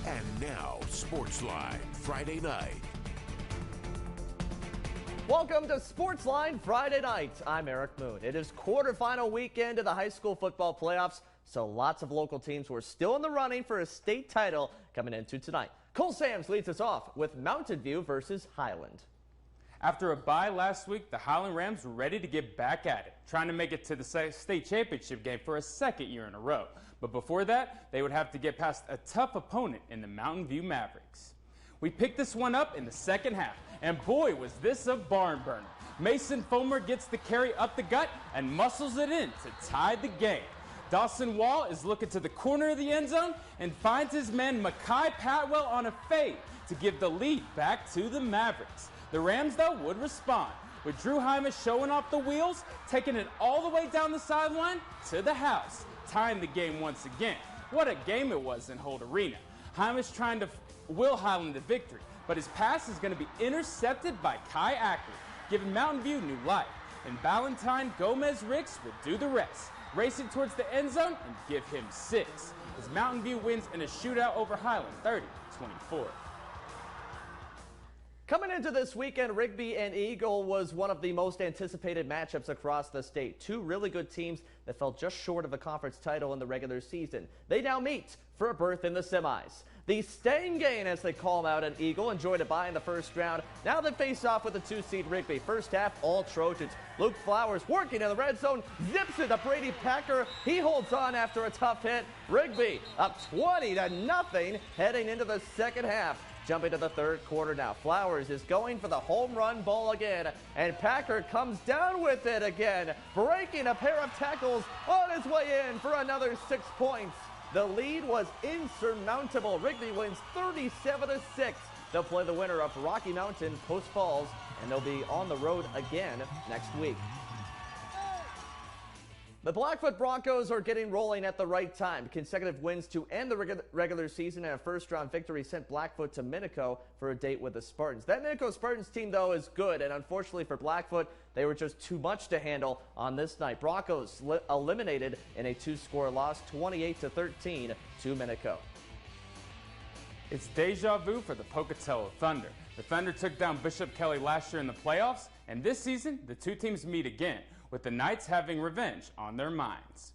And now, Sportsline Friday Night. Welcome to Sportsline Friday Night. I'm Eric Moon. It is quarterfinal weekend of the high school football playoffs, so lots of local teams were still in the running for a state title coming into tonight. Cole Sams leads us off with Mountain View versus Highland. After a bye last week, the Highland Rams were ready to get back at it, trying to make it to the state championship game for a second year in a row. But before that, they would have to get past a tough opponent in the Mountain View Mavericks. We picked this one up in the second half, and boy was this a barn burner. Mason Fomer gets the carry up the gut and muscles it in to tie the game. Dawson Wall is looking to the corner of the end zone and finds his man Mackay Patwell on a fade to give the lead back to the Mavericks. The Rams, though, would respond, with Drew Hymas showing off the wheels, taking it all the way down the sideline to the house, tying the game once again. What a game it was in Holt Arena. Hymas trying to will Highland the victory, but his pass is going to be intercepted by Kai Ackley, giving Mountain View new life. And Valentine Gomez-Ricks would do the rest, racing towards the end zone and give him 6, as Mountain View wins in a shootout over Highland, 30-24. Coming into this weekend, Rigby and Eagle was one of the most anticipated matchups across the state. Two really good teams that fell just short of a conference title in the regular season. They now meet for a berth in the semis. The Staying Game, as they call them out at Eagle, enjoyed a bye in the first round. Now they face off with the 2-seed Rigby. First half, all Trojans. Luke Flowers working in the red zone, zips it to Brady Packer. He holds on after a tough hit. Rigby up 20-0 heading into the second half. Jumping to the third quarter now. Flowers is going for the home run ball again, and Packer comes down with it again, breaking a pair of tackles on his way in for another 6 points. The lead was insurmountable. Rigby wins 37-6. They'll play the winner of Rocky Mountain Post Falls, and they'll be on the road again next week. The Blackfoot Broncos are getting rolling at the right time. Consecutive wins to end the regular season and a first-round victory sent Blackfoot to Minico for a date with the Spartans. That Minico Spartans team, though, is good, and unfortunately for Blackfoot, they were just too much to handle on this night. Broncos eliminated in a 2-score loss, 28-13 to Minico. It's deja vu for the Pocatello Thunder. The Thunder took down Bishop Kelly last year in the playoffs, and this season, the two teams meet again, with the Knights having revenge on their minds.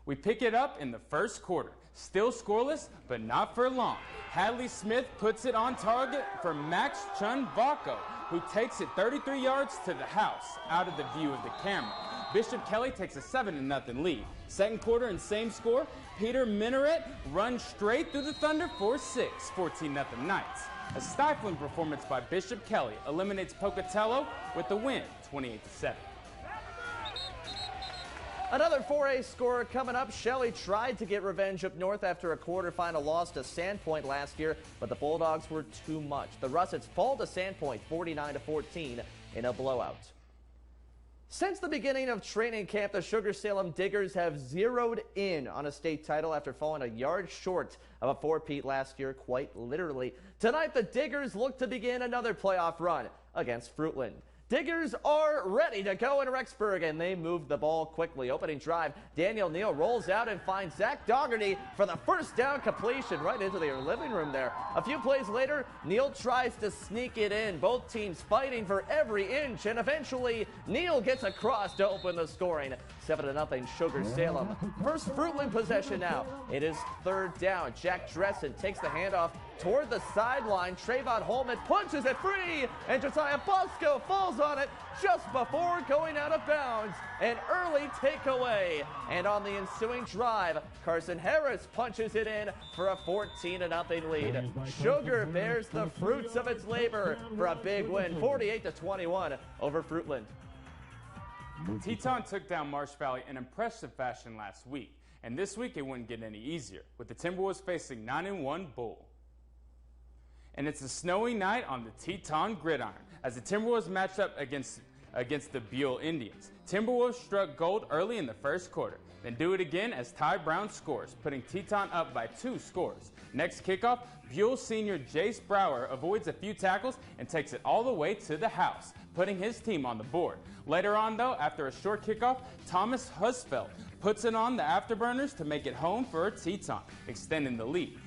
We pick it up in the first quarter. Still scoreless, but not for long. Hadley Smith puts it on target for Max Chun-Vaco, who takes it 33 yards to the house, out of the view of the camera. Bishop Kelly takes a 7-0 lead. Second quarter and same score, Peter Minaret runs straight through the Thunder for 6, 14-0 Knights. A stifling performance by Bishop Kelly eliminates Pocatello with the win, 28-7. Another 4A scorer coming up. Shelley tried to get revenge up north after a quarterfinal loss to Sandpoint last year, but the Bulldogs were too much. The Russets fall to Sandpoint 49-14 in a blowout. Since the beginning of training camp, the Sugar-Salem Diggers have zeroed in on a state title after falling a yard short of a four-peat last year, quite literally. Tonight, the Diggers look to begin another playoff run against Fruitland. Diggers are ready to go in Rexburg, and they move the ball quickly. Opening drive, Daniel Neal rolls out and finds Zach Dougherty for the first down completion right into their living room there. A few plays later, Neal tries to sneak it in. Both teams fighting for every inch, and eventually Neal gets across to open the scoring. 7-0 Sugar-Salem. First Fruitland possession now. It is third down. Jack Dressen takes the handoff toward the sideline. Trayvon Holman punches it free, and Josiah Bosco falls on it just before going out of bounds. An early takeaway. And on the ensuing drive, Carson Harris punches it in for a 14-0 lead. Sugar bears the fruits of its labor for a big win, 48-21 over Fruitland. Teton took down Marsh Valley in impressive fashion last week, and this week it wouldn't get any easier, with the Timberwolves facing 9-1 Bull. And it's a snowy night on the Teton gridiron as the Timberwolves matched up against the Buell Indians. Timberwolves struck gold early in the first quarter, then do it again as Ty Brown scores, putting Teton up by 2 scores. Next kickoff, Buell senior Jace Brower avoids a few tackles and takes it all the way to the house, putting his team on the board. Later on, though, after a short kickoff, Thomas Husfeld puts it on the afterburners to make it home for Teton, extending the lead.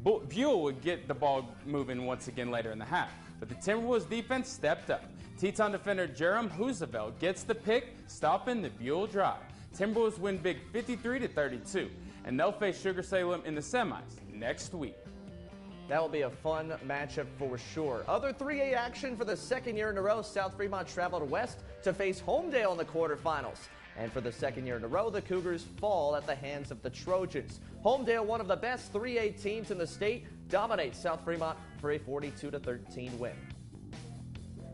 Buell would get the ball moving once again later in the half. But the Timberwolves defense stepped up. Teton defender Jerem Huzabel gets the pick, stopping the Buell drive. Timberwolves win big 53-32, and they'll face Sugar-Salem in the semis next week. That will be a fun matchup for sure. Other 3A action for the second year in a row. South Fremont traveled west to face Homedale in the quarterfinals. And for the second year in a row, the Cougars fall at the hands of the Trojans. Homedale, one of the best 3A teams in the state, dominates South Fremont for a 42-13 win.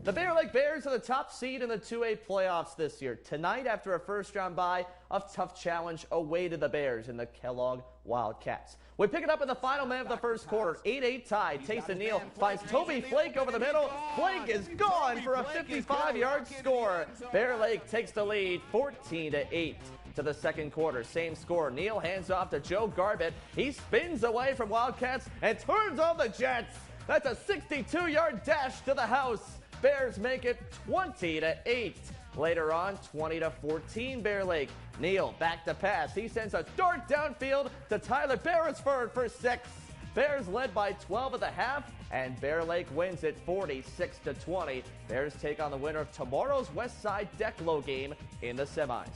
The Bear Lake Bears are the top seed in the 2A playoffs this year. Tonight, after a first-round bye, a tough challenge awaited the Bears in the Kellogg Wildcats. We pick it up in the final minute of the first quarter. 8-8 tie. Tayson Neal finds Toby Flake over the middle. Flake is gone for a 55-yard score. Bear Lake takes the lead 14-8 to the second quarter. Same score. Neal hands off to Joe Garbett. He spins away from Wildcats and turns on the Jets. That's a 62-yard dash to the house. Bears make it 20-8. Later on, 20-14 Bear Lake. Neal back to pass. He sends a dart downfield to Tyler Beresford for 6. Bears led by 12 at the half, and Bear Lake wins it 46-20. Bears take on the winner of tomorrow's Westside Declo game in the semis.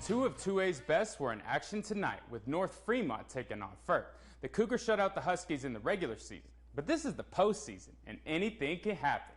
Two of 2A's best were in action tonight, with North Fremont taking on Firth. The Cougars shut out the Huskies in the regular season, but this is the postseason, and anything can happen.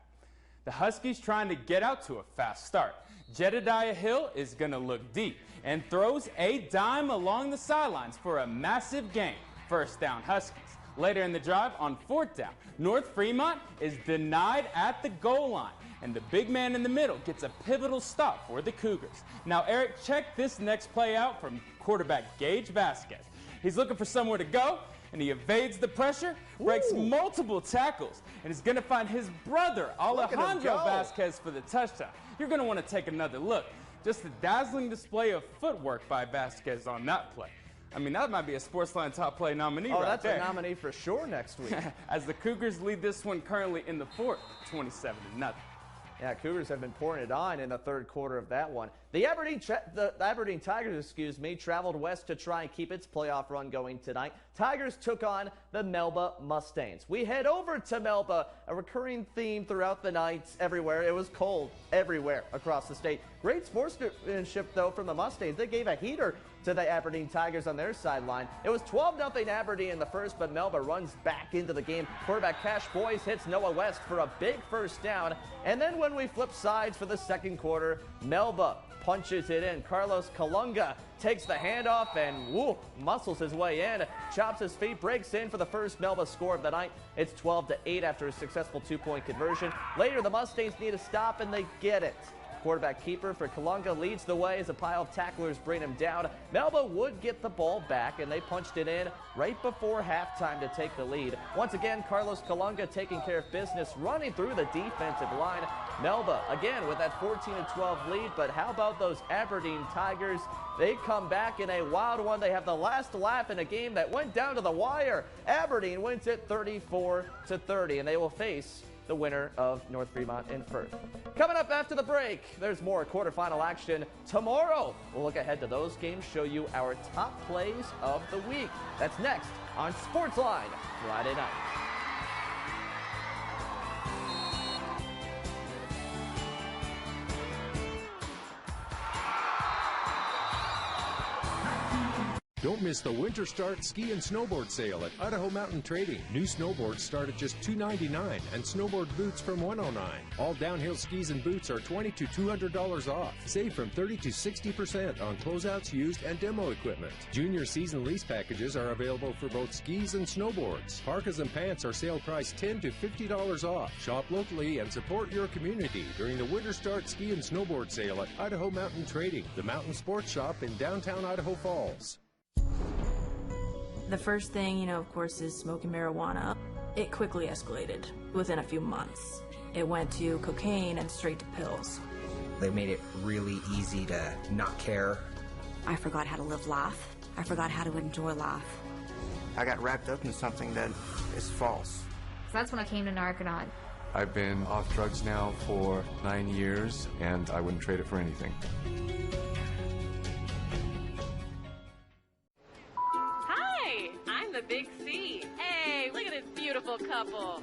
The Huskies trying to get out to a fast start. Jedediah Hill is going to look deep and throws a dime along the sidelines for a massive gain. First down Huskies. Later in the drive on fourth down, North Fremont is denied at the goal line, and the big man in the middle gets a pivotal stop for the Cougars. Now, Eric, check this next play out from quarterback Gage Vasquez. He's looking for somewhere to go, and he evades the pressure, breaks multiple tackles, and is going to find his brother, Alejandro Vasquez, for the touchdown. You're going to want to take another look. Just a dazzling display of footwork by Vasquez on that play. I mean, that might be a Sportsline Top Play nominee right there. Oh, that's a nominee for sure next week. As the Cougars lead this one currently in the fourth, 27-0. Yeah, Cougars have been pouring it on in the third quarter of that one. The Aberdeen Tigers, traveled west to try and keep its playoff run going tonight. Tigers took on the Melba Mustangs. We head over to Melba, a recurring theme throughout the nights everywhere. It was cold everywhere across the state. Great sportsmanship, though, from the Mustangs. They gave a heater to the Aberdeen Tigers on their sideline. It was 12-0 Aberdeen in the first, but Melba runs back into the game. Quarterback Cash Boyce hits Noah West for a big first down. And then when we flip sides for the second quarter, Melba punches it in. Carlos Kalunga takes the handoff and muscles his way in, chops his feet, breaks in for the first Melba score of the night. It's 12-8 after a successful two-point conversion. Later, the Mustangs need a stop, and they get it. Quarterback keeper for Kalunga leads the way as a pile of tacklers bring him down. Melba would get the ball back, and they punched it in right before halftime to take the lead. Once again, Carlos Kalunga taking care of business, running through the defensive line. Melba, again, with that 14-12 lead, but how about those Aberdeen Tigers? They come back in a wild one. They have the last laugh in a game that went down to the wire. Aberdeen wins it 34-30, and they will face the winner of North Fremont and Firth. Coming up after the break, there's more quarterfinal action tomorrow. We'll look ahead to those games, show you our top plays of the week. That's next on Sportsline Friday night. Don't miss the Winter Start Ski and Snowboard Sale at Idaho Mountain Trading. New snowboards start at just $299 and snowboard boots from $109. All downhill skis and boots are $20 to $200 off. Save from 30 to 60% on closeouts, used, and demo equipment. Junior season lease packages are available for both skis and snowboards. Parkas and pants are sale price $10 to $50 off. Shop locally and support your community during the Winter Start Ski and Snowboard Sale at Idaho Mountain Trading, the mountain sports shop in downtown Idaho Falls. The first thing, of course, is smoking marijuana. It quickly escalated within a few months. It went to cocaine and straight to pills. They made it really easy to not care. I forgot how to live life. I forgot how to enjoy life. I got wrapped up in something that is false. So that's when I came to Narconon. I've been off drugs now for 9 years, and I wouldn't trade it for anything. The big see. Hey, look at this beautiful couple.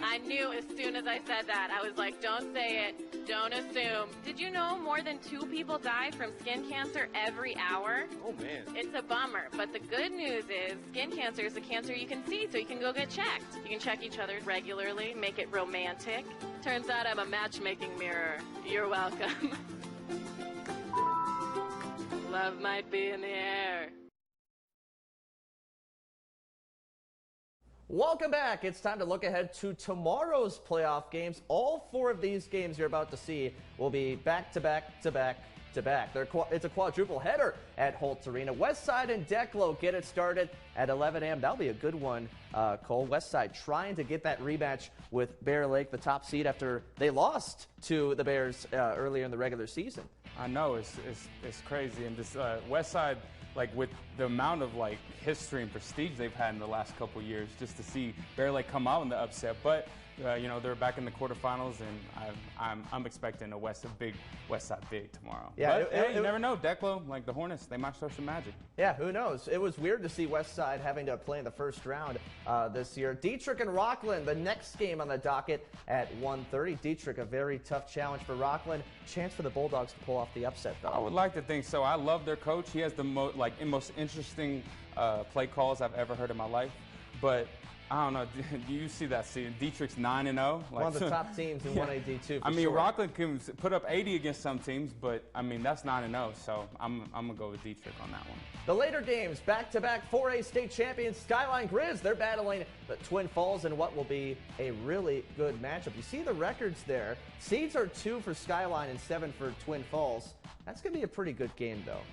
I knew as soon as I said that. I was like, don't say it. Don't assume. Did you know more than 2 people die from skin cancer every hour? Oh, man. It's a bummer, but the good news is skin cancer is a cancer you can see, so you can go get checked. You can check each other regularly, make it romantic. Turns out I'm a matchmaking mirror. You're welcome. Love might be in the air. Welcome back. It's time to look ahead to tomorrow's playoff games. All 4 of these games you're about to see will be back-to-back-to-back-to-back. It's a quadruple header at Holtz Arena. Westside and Declo get it started at 11 a.m. That'll be a good one, Cole. Westside trying to get that rematch with Bear Lake, the top seed, after they lost to the Bears earlier in the regular season. I know, it's crazy. And this Westside, like, with the amount of like history and prestige they've had in the last couple years, just to see Bear Lake come out in the upset. But you know, they're back in the quarterfinals, and I'm expecting a big Westside big tomorrow. Yeah, but you never know. Declo, like the Hornets, they might show some magic. Yeah, who knows? It was weird to see Westside having to play in the first round this year. Dietrich and Rockland, the next game on the docket at 1:30. Dietrich, a very tough challenge for Rockland. Chance for the Bulldogs to pull off the upset, though. I would like to think so. I love their coach. He has the most interesting play calls I've ever heard in my life. But I don't know. Do you see that season? Dietrich's 9-0. Like, one of the top teams in 1A D2. I mean, sure. Rockland can put up 80 against some teams, but I mean that's 9-0. So I'm gonna go with Dietrich on that one. The later games, back-to-back 4A state champions Skyline Grizz. They're battling the Twin Falls in what will be a really good matchup. You see the records there. Seeds are 2 for Skyline and 7 for Twin Falls. That's gonna be a pretty good game, though.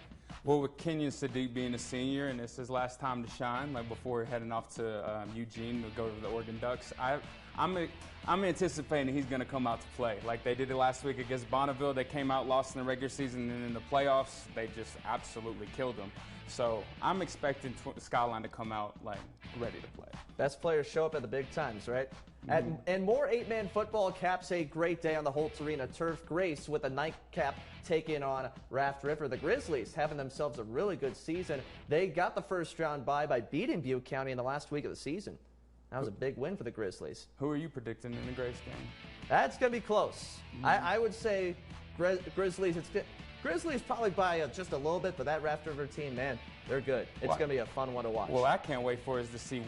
Well, with Kenyon Sadiq being a senior and it's his last time to shine, like before heading off to Eugene to go to the Oregon Ducks, I'm anticipating he's going to come out to play. Like they did it last week against Bonneville. They came out, lost in the regular season, and in the playoffs, they just absolutely killed them. So I'm expecting Skyline to come out like ready to play. Best players show up at the big times, right? And more 8-man football caps a great day on the Holtz Arena turf. Grace with a nightcap taking on Raft River. The Grizzlies having themselves a really good season. They got the first round bye by beating Butte County in the last week of the season. That was a big win for the Grizzlies. Who are you predicting in the Grace game? That's going to be close. I would say Grizzlies. Grizzlies probably by just a little bit, but that Raft River team, man, they're good. It's going to be a fun one to watch. Well, I can't wait for is to see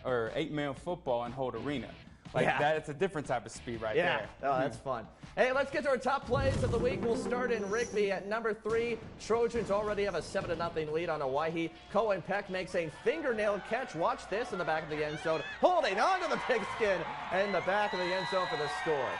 8-man football in Holt Arena. Like that, it's a different type of speed right there. Oh, that's fun. Hey, let's get to our top plays of the week. We'll start in Rigby at number 3. Trojans already have a 7-0 lead on Owyhee. Cohen Peck makes a fingernail catch. Watch this in the back of the end zone. Holding on to the pigskin in the back of the end zone for the score.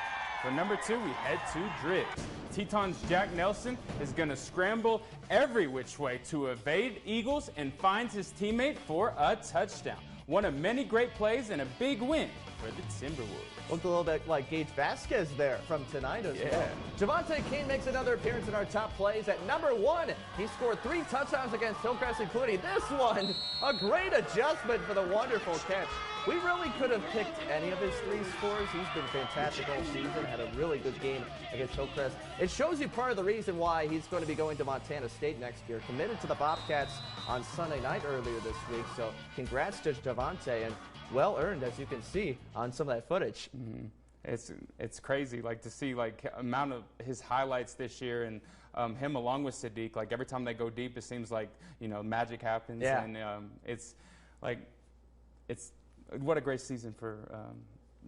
For number 2, we head to Driggs. Teton's Jack Nelson is going to scramble every which way to evade Eagles and finds his teammate for a touchdown. One of many great plays and a big win for the Timberwolves. Looked a little bit like Gage Vasquez there from tonight as well. Javante King makes another appearance in our top plays at number 1. He scored 3 touchdowns against Hillcrest, including this one. A great adjustment for the wonderful catch. We really could have picked any of his 3 scores. He's been fantastic all season, had a really good game against Hillcrest. It shows you part of the reason why he's going to be going to Montana State next year. Committed to the Bobcats on Sunday night earlier this week, so congrats to Javante, and well earned, as you can see on some of that footage. It's crazy, like to see like amount of his highlights this year, and him along with Sadiq. Like every time they go deep, it seems like magic happens, and it's what a great season for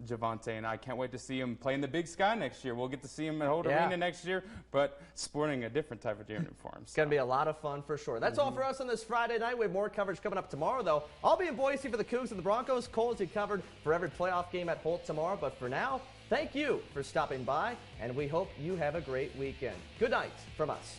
Javante, and I can't wait to see him play in the Big Sky next year. We'll get to see him at Holt Arena next year, but sporting a different type of uniform. It's going to be a lot of fun for sure. That's all for us on this Friday night. We have more coverage coming up tomorrow, though. I'll be in Boise for the Cougs and the Broncos. Cole's covered for every playoff game at Holt tomorrow, but for now, thank you for stopping by, and we hope you have a great weekend. Good night from us.